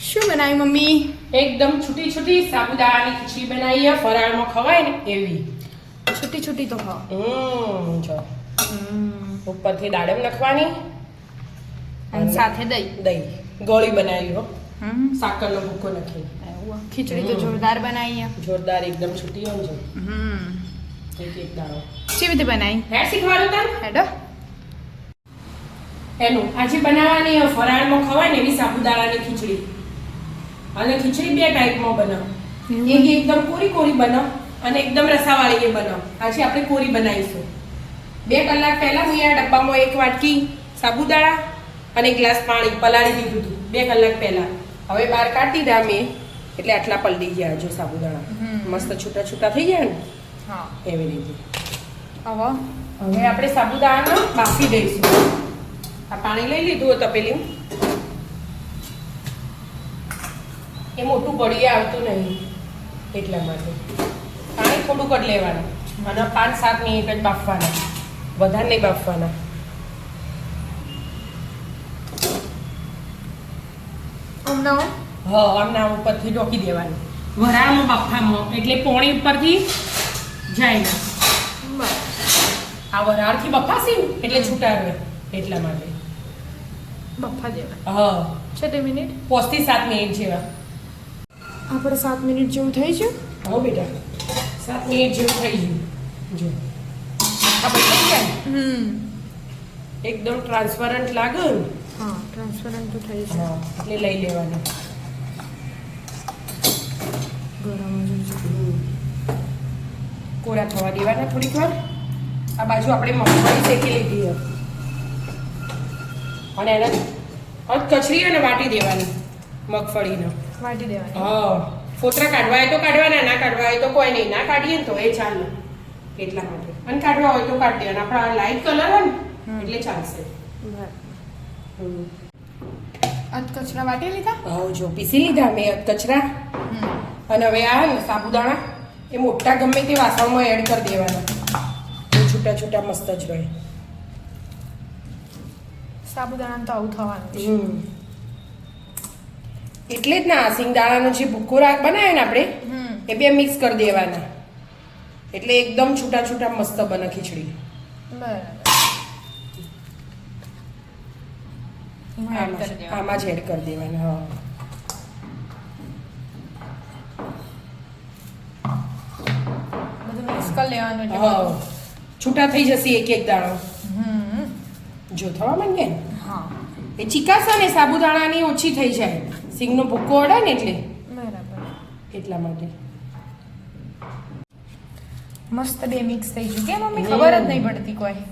શું બનાવી મમ્મી? એકદમ છૂટી છૂટી સાબુદાણાની ખીચડી બનાવી છે, ફરાળમાં ખવાય ને એવી. છૂટી છૂટી તો ખાઓ. જો ઉપરથી દાડમ નાખવાની અને સાથે દહીં. દહીં ગોળી બનાવી હો, સાકરનો ભૂકો નાખી. ખીચડી તો જોરદાર બનાવી છે. જોરદાર એકદમ છૂટી હોય છે. એક એક દાણો કેવી રીતે બનાવી? હે શીખવાડું તાર હેડો. એનું આજે બનાવવાની ફરાળમાં ખવાય ને એવી સાબુદાણાની ખીચડી. અને ખીચડી બે ટાઈપમાં બનાવ. એક એકદમ કોરી કોરી બનાવ અને એકદમ રસાવાળી એ બનાવ. આજે આપણે કોરી બનાવીશું. 2 કલાક પહેલા હું આ ડબ્બામાં 1 વાટકી સાબુદાણા અને 1 ગ્લાસ પાણી પલાળી દીધું હતું 2 કલાક પહેલા. હવે બહાર કાઢી દીધા મેં, એટલે આટલા પલળી ગયા. જો સાબુદાણા મસ્ત છૂટા છૂટા થઈ ગયા ને, હા એવી રીતે. હવે આપણે સાબુદાણાને બાફી દઈશું. આ પાણી લઈ લીધું તપેલી. એ મોટું પડી આવતું નહીં એટલા માટે પાણી થોડુંક જ લેવાનું અને 5-7 મિનિટ જ બાફવાના, વધારે નહીં બાફવાના. આમના ઉપરથી ઢોકી દેવાનું વરાળમાં બાફામાં, એટલે પોણી ઉપરથી જાય ને. આ વરાળથી બફાશે ને એટલે છૂટા રહે એટલા માટે બફા દેવા. હા 6 મિનિટ 5 થી 7 મિનિટ જેવા. આપણે 7 મિનિટ જેવું થઈ છે. હો બેટા 7 મિનિટ જેવું થઈ ગયું. જો આ બની જાય એકદમ ટ્રાન્સપરન્ટ લાગે ને. હા ટ્રાન્સપરન્ટ તો થઈ છે. એટલે લઈ લેવાનું. ગરમ કોરા થવા દેવાના થોડીક વાર. આ બાજુ આપણે મગફળી શેકી લીધી છે અને એને કચરી અને વાટી દેવાની મગફળીને. વાટી દેવાની. હા ફોતરા કાઢવા હોય તો કાઢવાના, ના કાઢવા હોય તો કોઈ નહીં. ના કાઢીએ ને તો એ ચાલે એટલા માટે. અને કાઢવા હોય તો કાઢી દેવાના. આપણા લાઈટ કલર હોય ને એટલે ચાલશે. કચરા વાટી લીધા. હા જો પીસી લીધા મેં કચરા. અને હવે આ ને સાબુદાણા એ મોટા ગમે તે વાસણમાં એડ કરી દેવાના. છૂટા છૂટા મસ્ત જ રહે. સાબુદાણા તો આવું થવાનું. એટલે જ ના સિંગદાણાનો જે ભૂકો બનાવે ને આપણે એ બે મિક્સ કરી દેવાના, એટલે એકદમ છૂટા છૂટા મસ્ત બને ખીચડી. આમાં જ એડ કરી દેવાના. હા બધું મિક્સ કરી લેવાનું. હા છૂટા થઈ જશે એક એક દાણો. જો થવા માંગે ને એ ચીકાશ ને સાબુદાણાની ઓછી થઈ જાય. સિંગનો ભૂકો અડે ને એટલે બરાબર એટલા માટે. મસ્ત બે મિક્સ થઈ ગયું કે મમ્મી? ખબર જ નહીં પડતી કોઈ.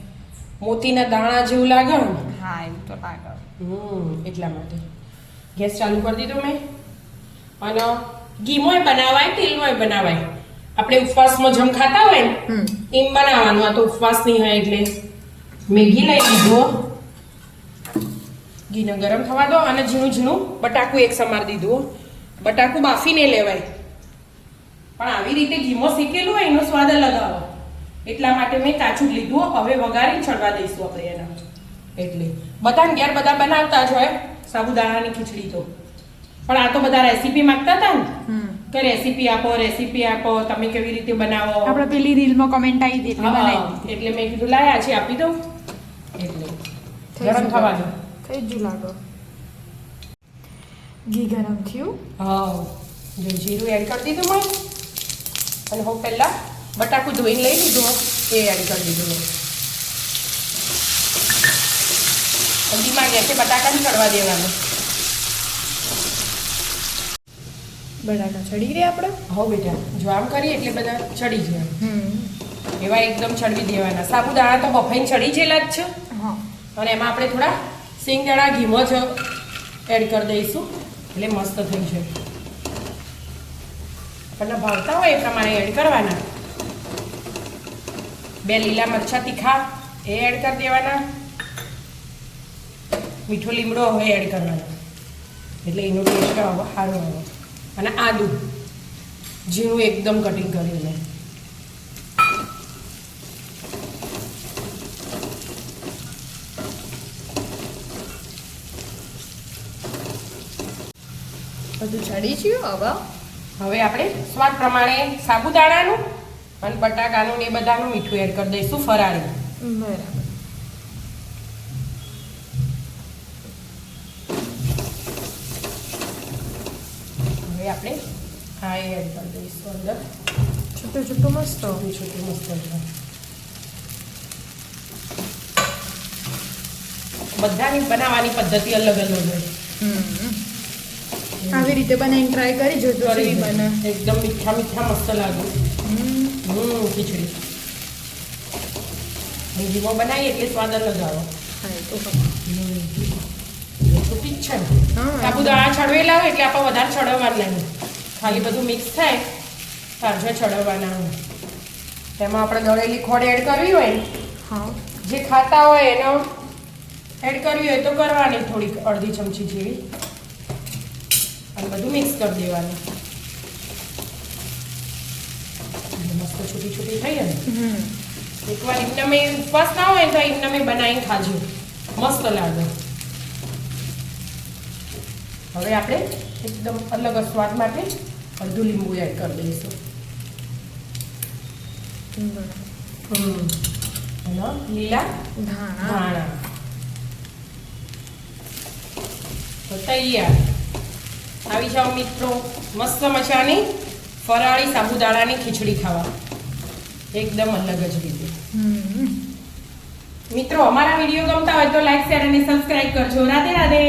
મોતીના દાણા જેવું લાગે ને. હા એવું તો લાગે. એટલા માટે ગેસ ચાલુ કરી દીધો મેં. અને ઘીમાંય બનાવાય, તેલમાંય બનાવાય. આપણે ઉપવાસમાં જમ ખાતા હોય ને એમ બનાવવાનું. આ તો ઉપવાસ નહીં હોય એટલે મેં ઘી લઈ લીધો. ઘીને ગરમ થવા દો અને ઝીણું ઝીણું બટાકું એક સમાર દીધું. બટાકું બાફીને લેવાય, પણ આવી રીતે ઘીમાં શેકેલું હોય એનો સ્વાદ અલગ આવે. એટલા માટે મેં કાચું લીધું. હવે વઘારીને ચડવા દઈશું આપણે એના. એટલે બધાને ઘેર બધા બનાવતા જ હોય સાબુદાણાની ખીચડી તો, પણ આ તો બધા રેસીપી માંગતા હતા ને કે રેસીપી આપો, રેસીપી આપો, તમે કેવી રીતે બનાવો. આપણે પેલી રીલમાં કમેન્ટ આવી હતી એટલે બનાવી દીધી. એટલે મેં કીધું લાયા છે આપી દઉં. એટલે ગરમ થવા દો. થઈ જ લાગો. ઘી ગરમ થયું. હા જો જીરું એડ કરી દીધું મેં. અને હું પહેલા બટાકું ધોઈને લઈ લીધું એ એડ કરી દીધું. હલ્દીમાં ગેસે બટાકાને ચડવા દેવાનું. બટાકા ચડી ગયા આપણે. હો બેટા જો આમ કરીએ એટલે બધા ચડી જાય. એવા એકદમ ચડવી દેવાના. સાબુદાણા તો બફાઈને ચડી ગયેલા જ છે. અને એમાં આપણે થોડા સિંગદાણા ઘીમાં જ એડ કરી દઈશું એટલે મસ્ત થઈ જાય. આપણને ભાવતા હોય એ પ્રમાણે એડ કરવાના. 2 લીલા મરચાં તીખા એ એડ કરી દેવાના. મીઠો લીમડો હવે એડ કરવાનો એટલે એનો ટેસ્ટ સારો આવે. અને આદુ ઝીણું એકદમ કટિંગ કરીને. બધું ચડી ગયું હવે હવે આપણે સ્વાદ પ્રમાણે સાબુદાણાનું અને બટાકાનું ને એ બધાનું મીઠું એડ કરી દઈશું ફરાળી. બરાબર. હવે આપણે આ એડ કરી દઈશું અંદર. છૂટું છૂટું મસ્ત. છોટું છોટું મસ્ત છે. બધાની બનાવવાની પદ્ધતિ અલગ અલગ હોય. આવી રીતે બનાવીને ટ્રાય કરી જોજો કેવી બને. એકદમ મીઠા મીઠા મસ્ત લાગે. ખીચડી ધીમો બનાવીએ એટલે સ્વાદ અલગ આવે. હા એ તો છૂટી જ છે ને. હા. સાબુદાણા છડવેલા હોય એટલે આપણે વધારે છડવવાના નહીં. ખાલી બધું મિક્સ થાય તારજો છડવવાના હોય. તેમાં આપણે દળેલી ખોડ એડ કરવી હોય ને, હા જે ખાતા હોય એનો એડ કરવી હોય તો કરવાની થોડીક અડધી ચમચી જેવી અને બધું મિક્સ કરી દેવાનું. મસ્ત છૂટી છૂટી થઈ ને એકવાર એમને ઉપવાસ ના હોય તો એમને બનાવીને ખાજો, મસ્ત લાગે. હવે આપણે એકદમ અલગ સ્વાદ માટે અડધું લીંબુ એડ કરી દઈશું. અને લીલા ધાણા ધાણા તો તૈયાર. આવી જાઓ મિત્રો મસ્ત મજાની ફરાળી સાબુદાણાની ખીચડી ખાવા એકદમ અલગ જ રીતે. મિત્રો અમારા વિડીયો ગમતા હોય તો લાઈક શેર અને સબસ્ક્રાઇબ કરજો. રાધે રાધે.